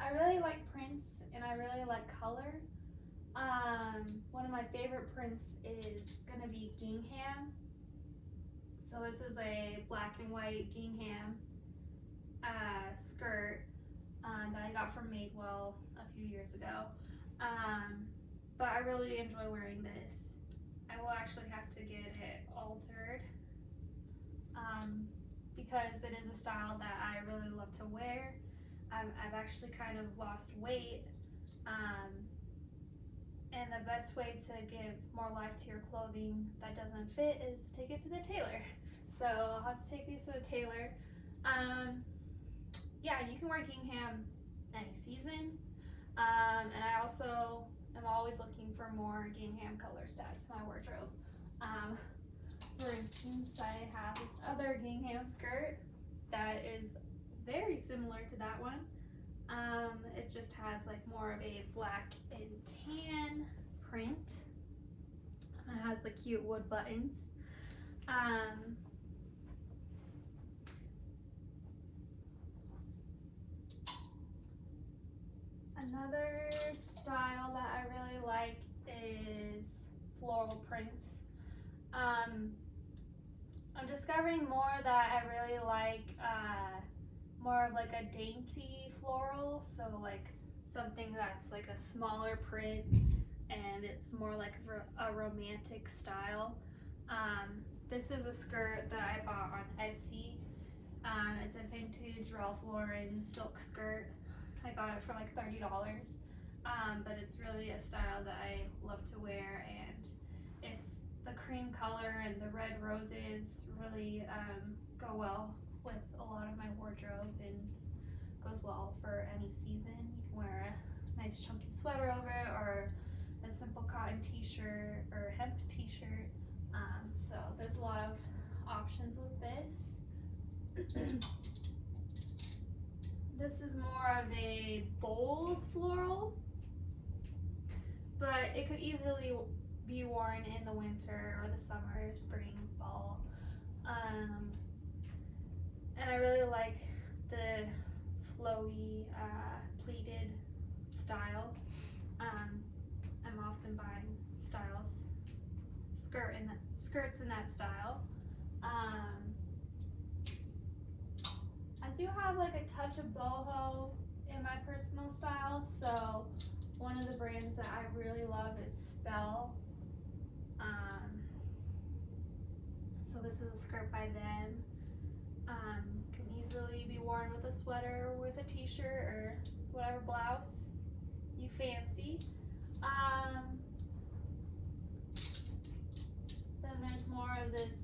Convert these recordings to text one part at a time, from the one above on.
I really like prints and I really like color. One of my favorite prints is gonna be gingham. So this is a black and white gingham skirt that I got from Madewell a few years ago. Um, but I really enjoy wearing this. I will actually have to get it altered um, because it is a style that I really love to wear. I've actually kind of lost weight, um, and the best way to give more life to your clothing that doesn't fit is to take it to the tailor. So I'll have to take these to the tailor. Um, yeah, you can wear gingham any season. And I also am always looking for more gingham colors to add to my wardrobe. Um, for instance, I have this other gingham skirt that is very similar to that one. It just has like more of a black and tan print. It has the cute wood buttons. Um, Another style that I really like is floral prints. Um, I'm discovering more that I really like more of like a dainty floral, so like something that's like a smaller print and it's more like a romantic style. This is a skirt that I bought on Etsy. It's a vintage Ralph Lauren silk skirt. I got it for like $30. But it's really a style that I love to wear, and it's the cream color and the red roses really go well with a lot of my wardrobe and goes well for any season. You can wear a nice chunky sweater over it or a simple cotton t-shirt or hemp t-shirt. So there's a lot of options with this. This is more of a bold floral, but it could easily be worn in the winter or the summer, spring, fall. And I really like the flowy pleated style. I'm often buying skirts in that style. I do have like a touch of boho in my personal style, so one of the brands that I really love is Spell. So this is a skirt by them. Can easily be worn with a sweater or with a t-shirt or whatever blouse you fancy. Then there's more of this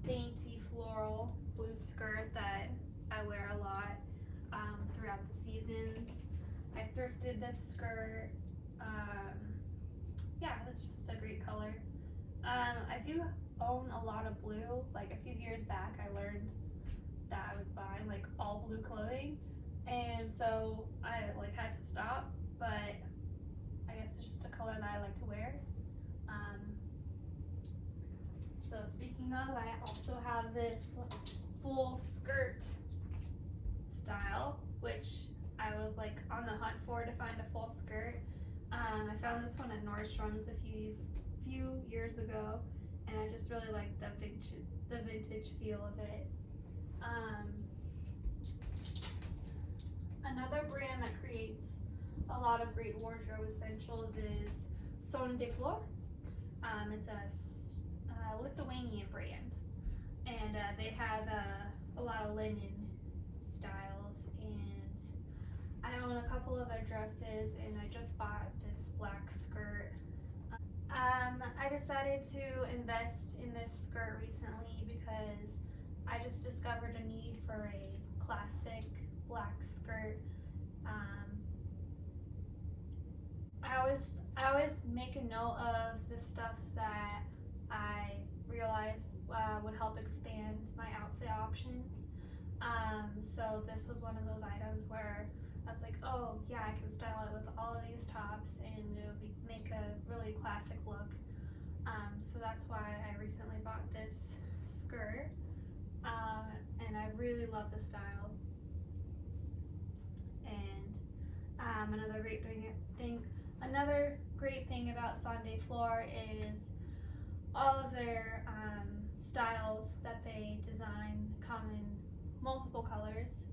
dainty floral blue skirt that I wear a lot throughout the seasons. I thrifted this skirt. Yeah, it's just a great color. I do own a lot of blue. Like a few years back, I learned that I was buying like all blue clothing, and so I like had to stop. But I guess it's just a color that I like to wear. Um, so speaking of, I also have this full skirt style, which I was like on the hunt for to find a full skirt. I found this one at Nordstrom's a few years ago, and I just really like the vintage feel of it. Another brand that creates a lot of great wardrobe essentials is Son de Flor. It's a Lithuanian brand, and they have a lot of linen styles, and I own a couple of their dresses, and I just bought this black skirt. I decided to invest in this skirt recently because I just discovered a need for a classic black skirt. I always make a note of the stuff that I realize would help expand my outfit options. So this was one of those items where I was like, oh yeah, I can style it with all of these tops and it would make a really classic look. So that's why I recently bought this skirt, and I really love the style. And Another great thing about Sunday Floor is all of their styles that they design come in multiple colors.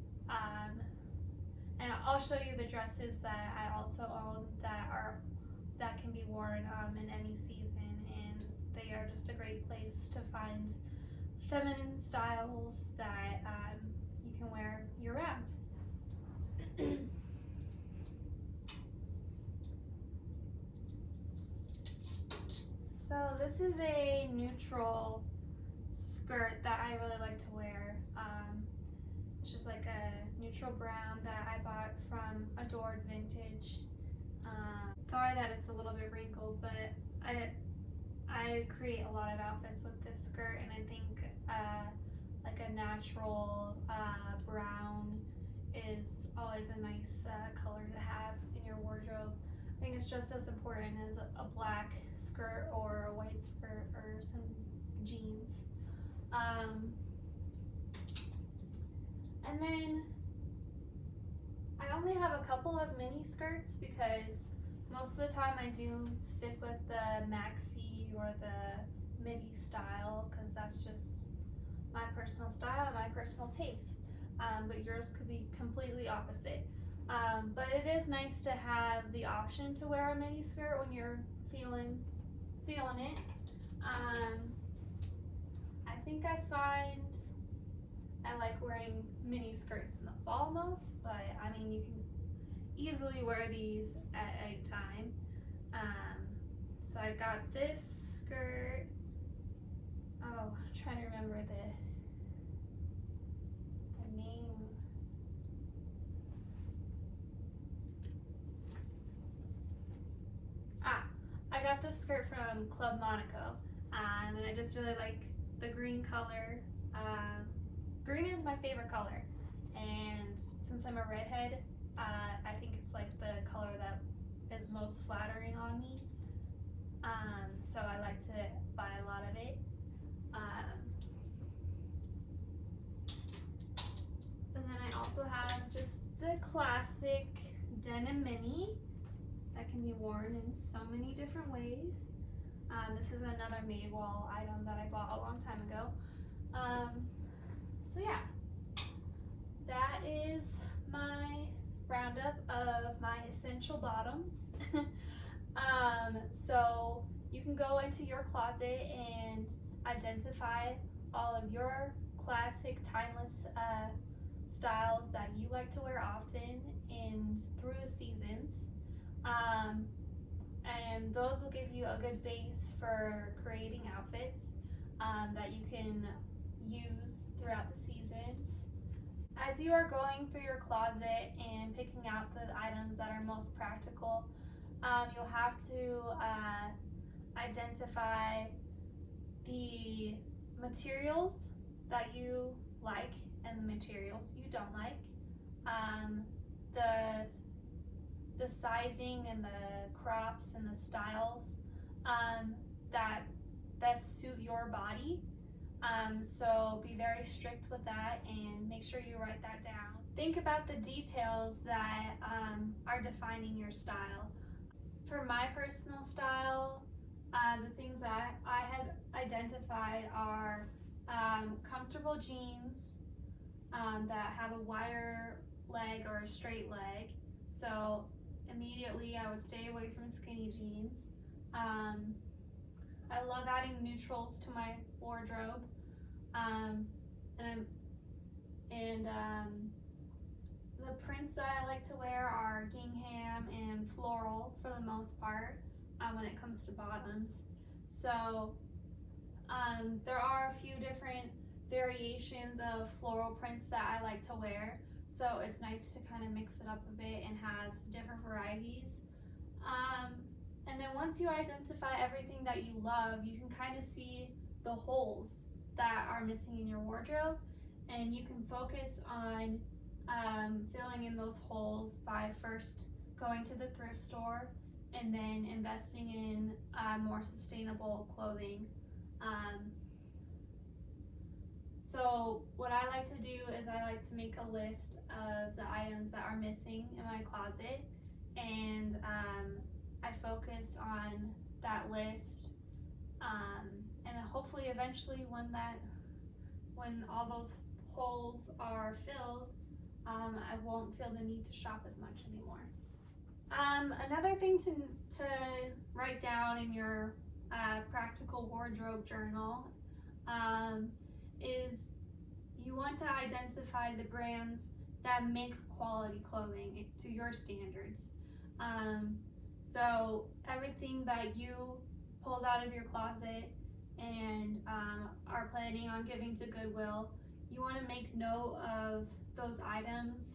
And I'll show you the dresses that I also own that can be worn in any season, and they are just a great place to find feminine styles that you can wear year-round. So this is a neutral skirt that I really like to wear. It's just like a neutral brown that I bought from Adored Vintage. Sorry that it's a little bit wrinkled, but I create a lot of outfits with this skirt, and I think like a natural brown is always a nice color to have in your wardrobe. I think it's just as important as a black skirt or a white skirt or some jeans. And then I only have a couple of mini skirts because most of the time I do stick with the maxi or the midi style because that's just my personal style and my personal taste. But yours could be completely opposite. But it is nice to have the option to wear a mini skirt when you're feeling it. I think I find I like wearing mini skirts in the fall most, but I mean you can easily wear these at any time. So I got this skirt. Oh, I'm trying to remember the name. I got this skirt from Club Monaco, and I just really like the green color. Green is my favorite color, and since I'm a redhead, I think it's like the color that is most flattering on me. So I like to buy a lot of it. And then I also have just the classic denim mini that can be worn in so many different ways. This is another Madewell item that I bought a long time ago. So yeah, that is my roundup of my essential bottoms. So you can go into your closet and identify all of your classic timeless styles that you like to wear often and through the seasons. And those will give you a good base for creating outfits that you can use throughout the seasons. As you are going through your closet and picking out the items that are most practical, you'll have to identify the materials that you like and the materials you don't like, the sizing and the crops and the styles that best suit your body. So be very strict with that and make sure you write that down. Think about the details that are defining your style. For my personal style, the things that I have identified are comfortable jeans that have a wider leg or a straight leg. So immediately I would stay away from skinny jeans. I love adding neutrals to my wardrobe. The prints that I like to wear are gingham and floral for the most part when it comes to bottoms. So there are a few different variations of floral prints that I like to wear. So it's nice to kind of mix it up a bit and have different varieties. And then once you identify everything that you love, you can kind of see the holes that are missing in your wardrobe, and you can focus on filling in those holes by first going to the thrift store and then investing in more sustainable clothing. So what I like to do is I like to make a list of the items that are missing in my closet, and I focus on that list, and hopefully eventually when all those holes are filled, I won't feel the need to shop as much anymore. Another thing to write down in your practical wardrobe journal is you want to identify the brands that make quality clothing to your standards. So everything that you pulled out of your closet and are planning on giving to Goodwill, you want to make note of those items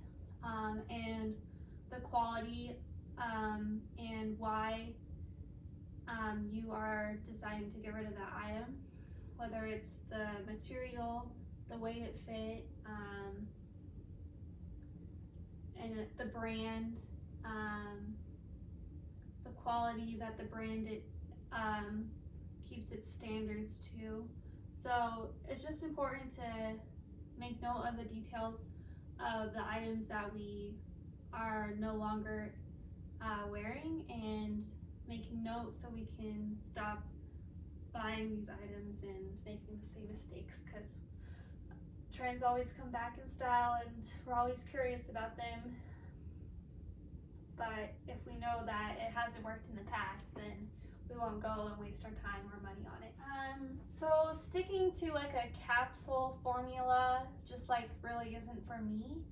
and the quality and why you are deciding to get rid of that item, whether it's the material, the way it fit, and the brand, the quality that the brand keeps its standards to. So it's just important to make note of the details of the items that we are no longer wearing, and making notes so we can stop buying these items and making the same mistakes, because trends always come back in style and we're always curious about them. But if we know that it hasn't worked in the past, then we won't go and waste our time or money on it. So sticking to like a capsule formula just like really isn't for me.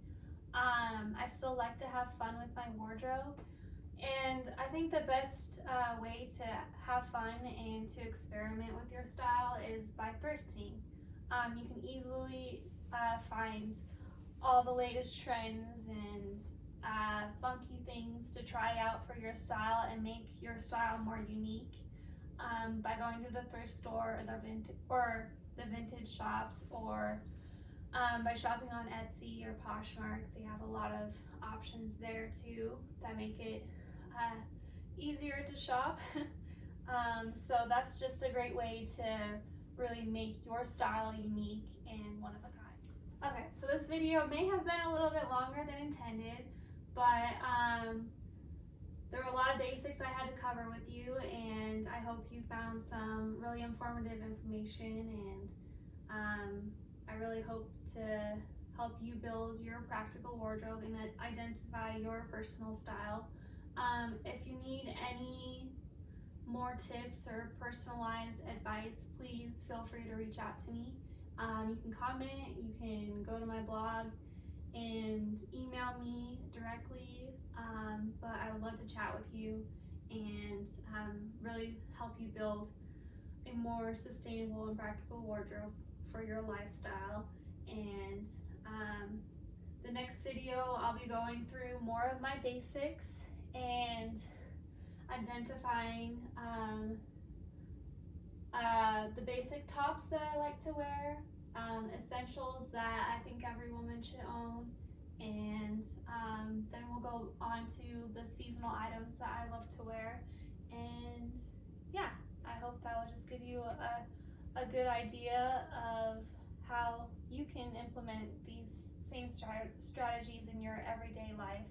I still like to have fun with my wardrobe, and I think the best way to have fun and to experiment with your style is by thrifting. You can easily find all the latest trends and funky things to try out for your style and make your style more unique by going to the thrift store or the vintage shops, or by shopping on Etsy or Poshmark. They have a lot of options there too that make it easier to shop. So that's just a great way to really make your style unique and one of a kind. Okay, so this video may have been a little bit longer than intended, but there were a lot of basics I had to cover with you, and I hope you found some really informative information, and I really hope to help you build your practical wardrobe and identify your personal style. If you need any more tips or personalized advice, please feel free to reach out to me. You can comment, you can go to my blog and email me directly, but I would love to chat with you and really help you build a more sustainable and practical wardrobe for your lifestyle. And the next video I'll be going through more of my basics and identifying the basic tops that I like to wear, essentials that I think every woman should own, and then we'll go on to the seasonal items that I love to wear. And yeah, I hope that will just give you a good idea of how you can implement these same strategies in your everyday life.